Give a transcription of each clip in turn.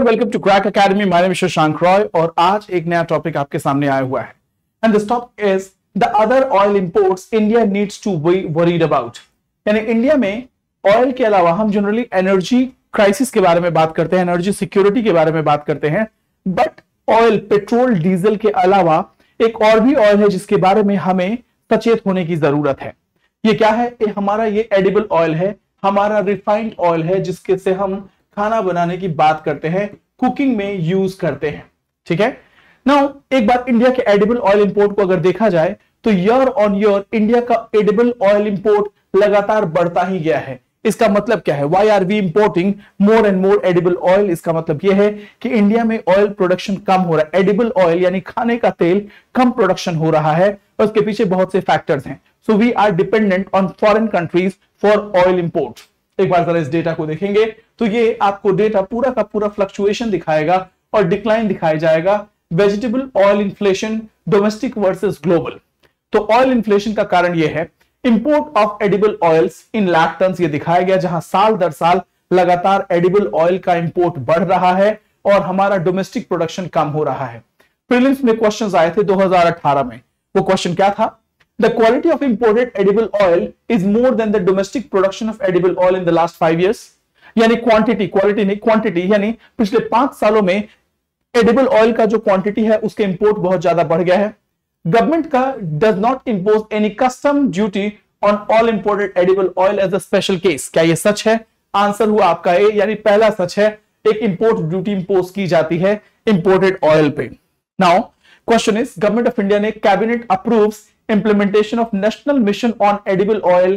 Everyone, welcome to crack academy. My name is Shashank Roy और आज एक नया टॉपिक आपके सामने आया हुआ है and this topic is the other oil imports India needs to be worried about. यानी इंडिया में ऑयल के अलावा हम जनरली एनर्जी क्राइसिस के बारे में बात करते हैं, एनर्जी सिक्योरिटी के बारे में बात करते हैं, बट ऑयल, पेट्रोल, डीजल के अलावा एक और भी ऑयल है जिसके बारे में हमें सचेत होने की जरूरत है। ये क्या है? हमारा ये एडिबल ऑयल है, हमारा रिफाइंड ऑयल है जिसके से हम खाना बनाने की बात करते हैं, कुकिंग में यूज करते हैं। ठीक है। नाउ एक बार इंडिया के एडिबल ऑयल इंपोर्ट को अगर देखा जाए तो ईयर ऑन ईयर इंडिया का एडिबल ऑयल इंपोर्ट लगातार बढ़ता ही गया है। इसका मतलब क्या है? Why are we importing more and more edible oil? इसका मतलब यह है कि इंडिया में ऑयल प्रोडक्शन कम हो रहा है, एडिबल ऑयल यानी खाने का तेल कम प्रोडक्शन हो रहा है और उसके पीछे बहुत से फैक्टर्स हैं। So we are dependent on foreign countries for oil import. एक बार जरा इस डेटा को देखेंगे तो ये आपको डेटा पूरा का पूरा फ्लक्चुएशन दिखाएगा और डिक्लाइन दिखाया जाएगा। Vegetable oil inflation domestic versus global. तो ऑयल इन्फ्लेशन का कारण यह है import of edible oils in lakh ton, ये दिखाया गया, जहां साल दर साल लगातार एडिबल ऑयल का इंपोर्ट बढ़ रहा है और हमारा डोमेस्टिक प्रोडक्शन कम हो रहा है। प्रीलिम्स में क्वेश्चंस आए थे 2018 में। वो क्वेश्चन क्या था? The quality of imported edible oil is more than the domestic production of edible oil in the last 5 years. यानी क्वांटिटी, क्वालिटी नहीं क्वांटिटी, यानी पिछले 5 सालों में एडिबल ऑयल का जो क्वांटिटी है उसके इंपोर्ट बहुत ज्यादा बढ़ गया है। गवर्नमेंट का does not impose any custom duty on all imported edible oil as a special case. क्या यह सच है? आंसर हुआ आपका ए, यानी पहला सच है। एक इंपोर्ट ड्यूटी इंपोज की जाती है इंपोर्टेड ऑयल पे। Now question is, government of India ने cabinet approves implementation of national mission on edible oil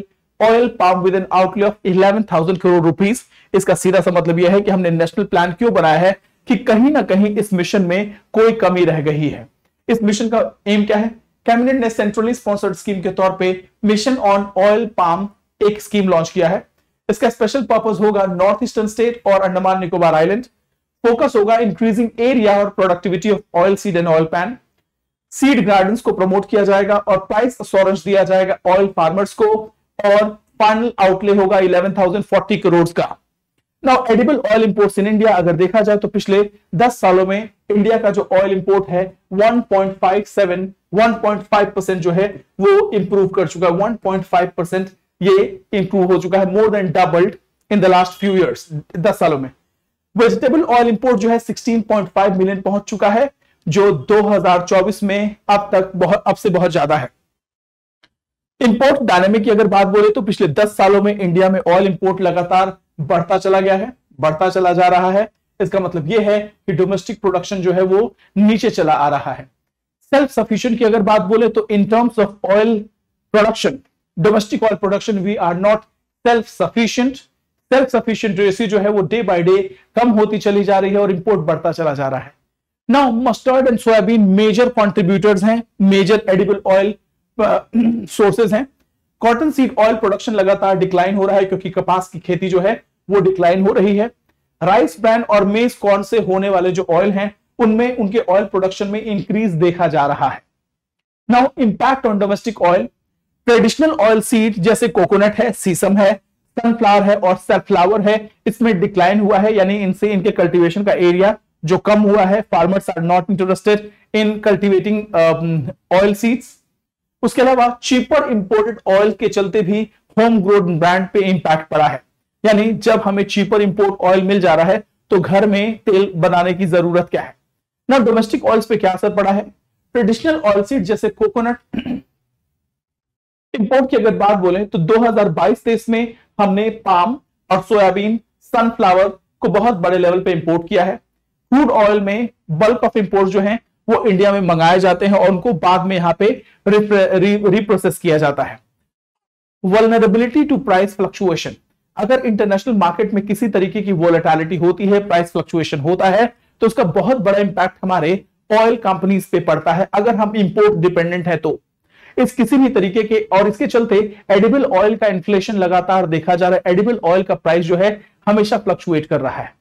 palm with an outlay of 11,000 crore rupees. इसका सीधा सा मतलब यह है कि हमने नेशनल प्लान क्यों बनाया है कि कहीं ना कहीं इस मिशन में कोई कमी रह गई है। इस मिशन का एम क्या है? कैबिनेट ने सेंट्रली स्पॉन्सर्ड स्कीम के तौर पे मिशन ऑन ऑयल पाम एक स्कीम लॉन्च किया है। इसका स्पेशल पर्पस होगा नॉर्थ ईस्टर्न स्टेट और अंडमान निकोबार आइलैंड। फोकस होगा इंक्रीजिंग एरिया और productivity of oil seed and oil pan. Seed gardens को प्रमोट किया जाएगा और प्राइस अश्योरेंस दिया जाएगा ऑयल फार्मर्स को और फाइनल आउटले होगा 11,040 करोड़ का। Now edible oil imports in India अगर देखा जाए तो पिछले 10 सालों में इंडिया का जो ऑयल इंपोर्ट है 1.5% जो है वो इंप्रूव कर चुका है। 1.5% ये इंप्रूव हो चुका है, more than doubled in the last few years, 10 सालों में। वेजिटेबल ऑयल इंपोर्ट जो है 16.5 मिलियन पहुंच चुका है, जो 2024 में अब से बहुत ज्यादा है। इंपोर्ट डायनेमिक की अगर बात बोले तो पिछले 10 सालों में इंडिया में ऑयल इंपोर्ट लगातार बढ़ता चला गया है, बढ़ता चला जा रहा है। इसका मतलब यह है कि डोमेस्टिक प्रोडक्शन जो है वो नीचे चला आ रहा है। सेल्फ सफिशिएंट की अगर बात बोले तो in terms of oil production, domestic oil production we are not self sufficient. Self sufficient ratio जो है वो डे बाय डे कम होती चली जा रही है और इंपोर्ट बढ़ता चला जा रहा है। Now mustard and soyabean major contributors हैं, मेजर एडिबल ऑयल सोर्सेज हैं। कॉटन सीड ऑयल प्रोडक्शन लगातार डिक्लाइन हो रहा है क्योंकि कपास की खेती जो है वो डिक्लाइन हो रही है। राइस ब्रान और मेज कॉर्न से होने वाले जो ऑयल हैं उनमें उनके ऑयल प्रोडक्शन में इंक्रीज देखा जा रहा है। Now impact on domestic oil, traditional oil seed जैसे कोकोनट है, सीसम है, सनफ्लावर है और सनफ्लावर है, इसमें डिक्लाइन हुआ है, यानी इनसे इनके कल्टीवेशन का एरिया जो कम हुआ है। Farmers are not interested in cultivating oil seeds. उसके अलावा चीपर इंपोर्टेड ऑयल के चलते भी होम ग्रोन ब्रांड पे इंपैक्ट पड़ा है, यानी जब हमें चीपर इंपोर्ट ऑयल मिल जा रहा है तो घर में तेल बनाने की जरूरत क्या है। ना डोमेस्टिक ऑयल्स पे क्या असर पड़ा है? ट्रेडिशनल ऑयल सीड जैसे कोकोनट इंपोर्ट की अगर बात बोले तो 2022-23 में हमने पाम और सोयाबीन, सनफ्लावर को बहुत बड़े लेवल पे इंपोर्ट किया है। क्रूड ऑयल में बल्क ऑफ इंपोर्ट जो है वो इंडिया में मंगाए जाते हैं और उनको बाद में यहां पे रिप्रोसेस किया जाता है। वल्नरेबिलिटी टू प्राइस फ्लक्चुएशन, अगर इंटरनेशनल मार्केट में किसी तरीके की वोलेटिलिटी होती है, प्राइस फ्लक्चुएशन होता है, तो उसका बहुत बड़ा इंपैक्ट हमारे ऑयल कंपनीज पे पड़ता है अगर हम इंपोर्ट डिपेंडेंट है तो। इस किसी भी तरीके के, और इसके चलते एडिबल ऑयल का इन्फ्लेशन लगातार देखा जा रहा है। एडिबल ऑयल का प्राइस जो है हमेशा फ्लक्चुएट कर रहा है।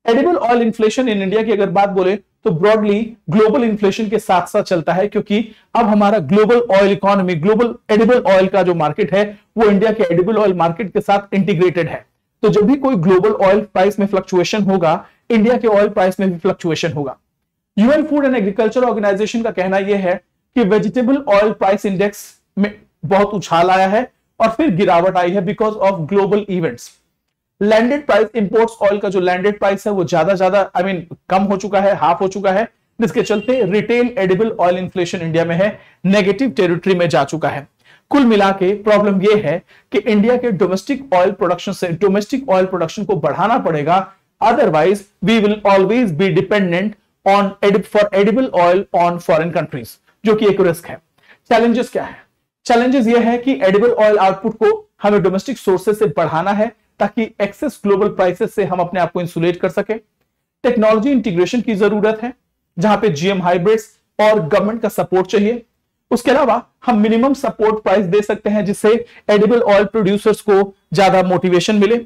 Edible oil inflation in India की अगर बात बोले तो ब्रॉडली ग्लोबल इन्फ्लेशन के साथ साथ चलता है, क्योंकि अब हमारा global oil economy, global edible oil का जो मार्केट है वो इंडिया के एडिबल ऑयल मार्केट के साथ इंटीग्रेटेड है। तो जब भी कोई ग्लोबल ऑयल प्राइस में फ्लक्चुएशन होगा, इंडिया के ऑयल प्राइस में भी फ्लक्चुएशन होगा। UN food and agriculture organization का कहना यह है कि वेजिटेबल ऑयल प्राइस इंडेक्स में बहुत उछाल आया है और फिर गिरावट आई है because of global events. Landed price, imports oil का जो लैंडेड प्राइस है वो ज्यादा कम हो चुका है, हाफ हो चुका है, जिसके चलते retail edible oil inflation India में है, नेगेटिव टेरिटरी में जा चुका है। कुल मिला के प्रॉब्लम यह है कि इंडिया के डोमेस्टिक ऑयल प्रोडक्शन को बढ़ाना पड़ेगा, otherwise we will always be dependent on for edible oil on foreign countries, जो कि एक रिस्क है। चैलेंजेस क्या है? चैलेंजेस यह है कि एडिबल ऑयल आउटपुट को हमें डोमेस्टिक सोर्सेज से बढ़ाना है ताकि एक्सेस ग्लोबल प्राइसेस से हम अपने आप को इंसुलेट कर सके। टेक्नोलॉजी इंटीग्रेशन की जरूरत है, जहां पे जीएम हाइब्रिड्स और गवर्नमेंट का सपोर्ट चाहिए। उसके अलावा हम मिनिमम सपोर्ट प्राइस दे सकते हैं जिससे एडिबल ऑयल प्रोड्यूसर्स को ज्यादा मोटिवेशन मिले।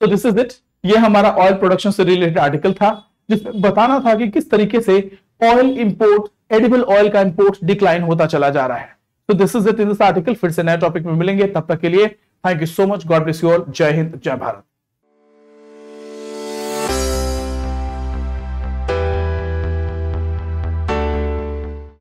So this is it. ये हमारा ऑयल प्रोडक्शन से रिलेटेड आर्टिकल था जिसमें बताना था कि किस तरीके से ऑयल इंपोर्ट, एडिबल ऑयल का इंपोर्ट डिक्लाइन होता चला जा रहा है। तो this is it in this article. फिर से नए टॉपिक में मिलेंगे, तब तक के लिए thank you so much. God bless you all. जय हिंद, जय भारत।